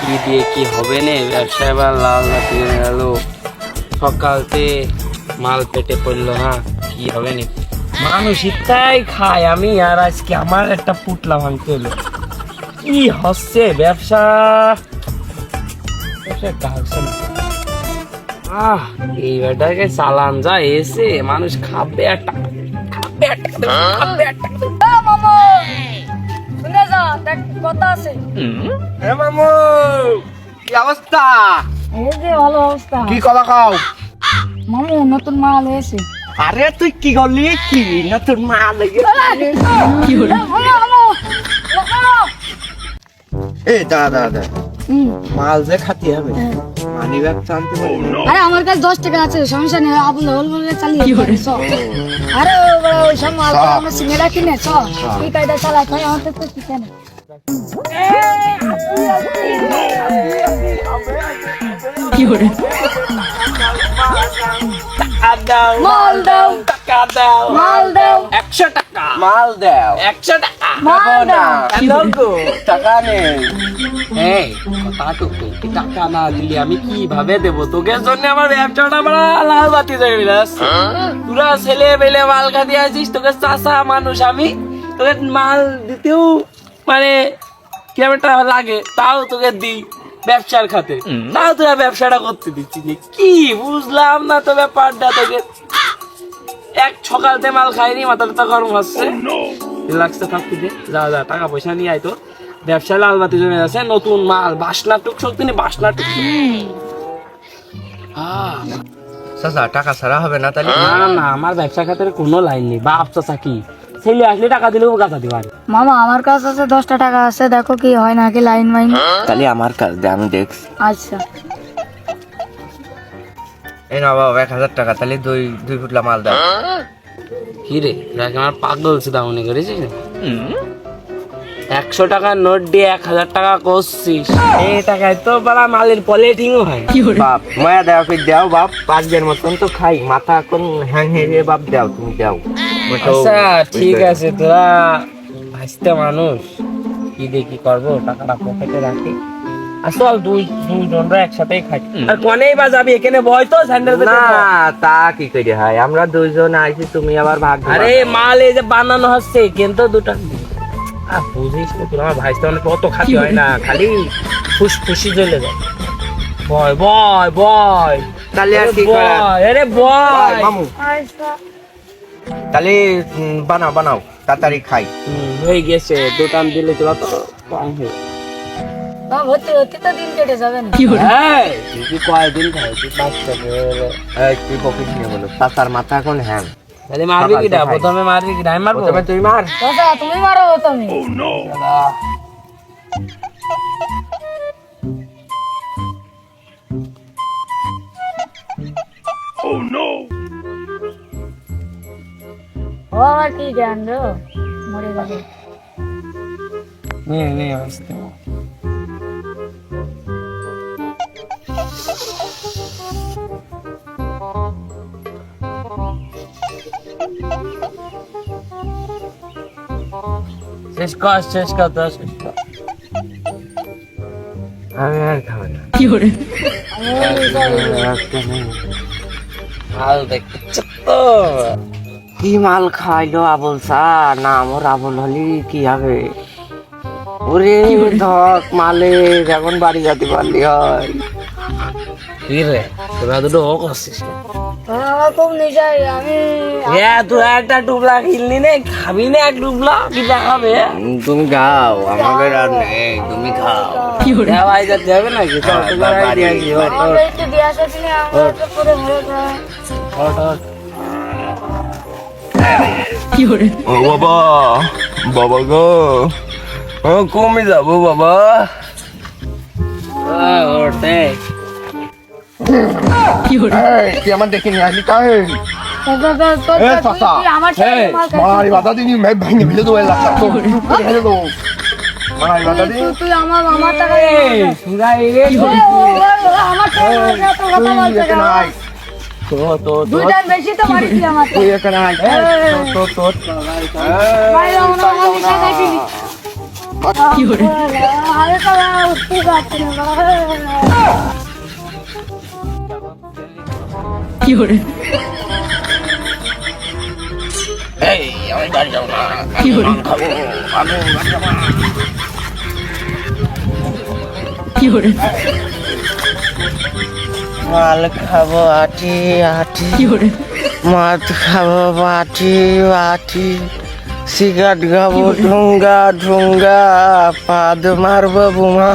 কি দিয়ে কি হবে না, ব্যবসা এবার লাল বাতি হয়ে গেল। সকালতে মাল পেটে পড়লো না, কি হবে না। মানুষ ইত্যাই খায়, আমি আর আজকে আমার একটা পুটলা ভাঙতে হলো। কি হচ্ছে ব্যবসা, হচ্ছে না। এই বেটাকে চালান যা এসে মানুষ খাবে আর টাকা খাবে আর টাকা খাবে আর টাকা। মামু শুনে যা, দেখ কথা আছে। মামু কি অবস্থা? এই যে ভালো অবস্থা। কি কথা খাও? মামু নতুন মাল এসে। আরে তুই কি করলি? কি না তোর মা লেগে কি হলো? এ দাদা মাল যে খাতি হবে, মানি ব্যাগ টানতে পারি না। আরে আমার কাছে 10 টাকা আছে, সমস্যা নেই, আবুল হল বলে চালিয়ে দিই। আরে ওই সব মাল তো আমরা সিনেরা কিনে চ এই কায়দা চালা খাই, আমাদের তো ঠিক না। কি হলো? মাল দাও, টাকা দাও, মাল দাও, 100 টাকা মাল দাও, 100 টাকা। মাল দাও। টাকা নেই। এই কথাটুকু, টাকা না দিলে আমি কিভাবে দেবো তোকে? জন্য আমার ব্যবসাটা বড় লাল বাতি হয়ে গেছে। পুরা ছেলে পেলে মাল খাতে আছিস, তোকে চাষা মানুষ আমি, তোকে মাল দিতেও মানে কিরকম একটা লাগে, তাও তোকে দিই ব্যবসার খাতে, তাও তোরা ব্যবসাটা করতে দিচ্ছি না। কি বুঝলাম না তো ব্যাপারটা। তোকে এক সকালতে মাল খাইনি, মাথাটা গরম হচ্ছে, রিল্যাক্সে থাকতে দে। যা যা টাকা পয়সা নিয়ে আয়, তো ব্যবসা লাল বাতি জমে আছে। নতুন মাল বাসনা টুক শক্তি নেই, বাসনা টুক। চাচা টাকা ছাড়া হবে না তাহলে? না না, আমার ব্যবসা খাতের কোনো লাইন নেই। বাপ চাচা কি ছেলে আসলে টাকা দিলেও গাছা দিবার। মামা আমার কাছে আছে 10টা টাকা আছে, দেখো কি হয় নাকি লাইন মাইন। তাহলে আমার কাজ দে, আমি দেখছি। আচ্ছা এই না বাবা 1000 টাকা, তাহলে দুই ফুটলা মাল দাও। কি রে দেখ, আমার পাগল সেটা মনে করেছিস? 100 টাকার নোট দিয়ে 1000 টাকা করছিস, এই টাকায় তো বড় মালের পলিটিংও হয়। বাপ মায়া দাও, ফির দাও বাপ, 5 মতন তো খাই, মাথা কোন হ্যাং হেরে বাপ দাও, তুমি দাও। আচ্ছা ঠিক আছে, তোরা ভাসতে মানুষ, কি দিয়ে কি করবো, টাকাটা পকেটে রাখি। আসল দুইজনরা একসাথেই খাই। আর কোনেই বা যাবি, এখানে বয় তো স্যান্ডেল। না তা কি করে হয়, আমরা দুইজন আইছি, তুমি আবার ভাগ। আরে মাল এই যে বানানো হচ্ছে, কিন্তু দুটা বুঝিস তো, তোর আমার ভাইস্তে অনেক অত খাতি হয় না, খালি ফুসফুসি জ্বলে যায়। বয় বয় বয়, তাহলে আর কি করা? বয়, আরে বয়। মামু তাহলে বানাও বানাও, তাড়াতাড়ি খাই। হয়ে গেছে, দুটান দিলে তোরা তো কম হয়ে। ভর্তি হতে তো দিন কেটে যাবে না। হ্যাঁ তুই কয়দিন খাই, তুই 5 টাকা। এই তুই পকেট নিয়ে বলো, চাচার মাথা এখন হ্যাং। তাহলে মারবি কিটা? প্রথমে মারবি কিটা? আমি মারবো। প্রথমে তুই মার। চাচা তুমি মারো তুমি। ও আমার কি জ্ঞান গো, মরে যাবে। নে নে আসতে। শেষ কর শেষ কর তো, শেষ কর। আমি আর খাবো না। মাল দেখতে তো কি মাল খাইলো আবুল স্যার, না আমার আবুল হলি কি হবে? ওরে ধক মালে এখন বাড়ি যেতে পারলি হয়। কি রে, তোরা দুটো ও করছিস? আমার খুব নিচাই, আমি তুই একটা টুবলা কিনলি নে, খাবি না এক টুবলা? কি খাবে? তুমি খাও, আমাদের আর নেই, তুমি খাও। দেওয়াই যেতে হবে নাকি? আমাকে একটু দিয়ে আসা দিলে আমার তো পুরো মরে যায়। ও বাবা, বাবা গো, ও কমে যাবো বাবা। তুই আমার দেখে নিয়ে আসলি তাই? আমার ছেলে মাল খাচ্ছে। তুই আমার মামার টাকা আমার দুইটা বেশি তো মারিস আমার। আরে বাবা উঠতে পারছি না বাবা। এই আমি বাড়ি যাবো না, আমি মাল খাবো, আমি বাড়ি যাবো না। মাল খাবো আটি আটি, মদ খাবো বাটি বাটি, সিগারেট খাবো ঢুঙ্গা ঢুঙ্গা, পাদ মারবো বুমা।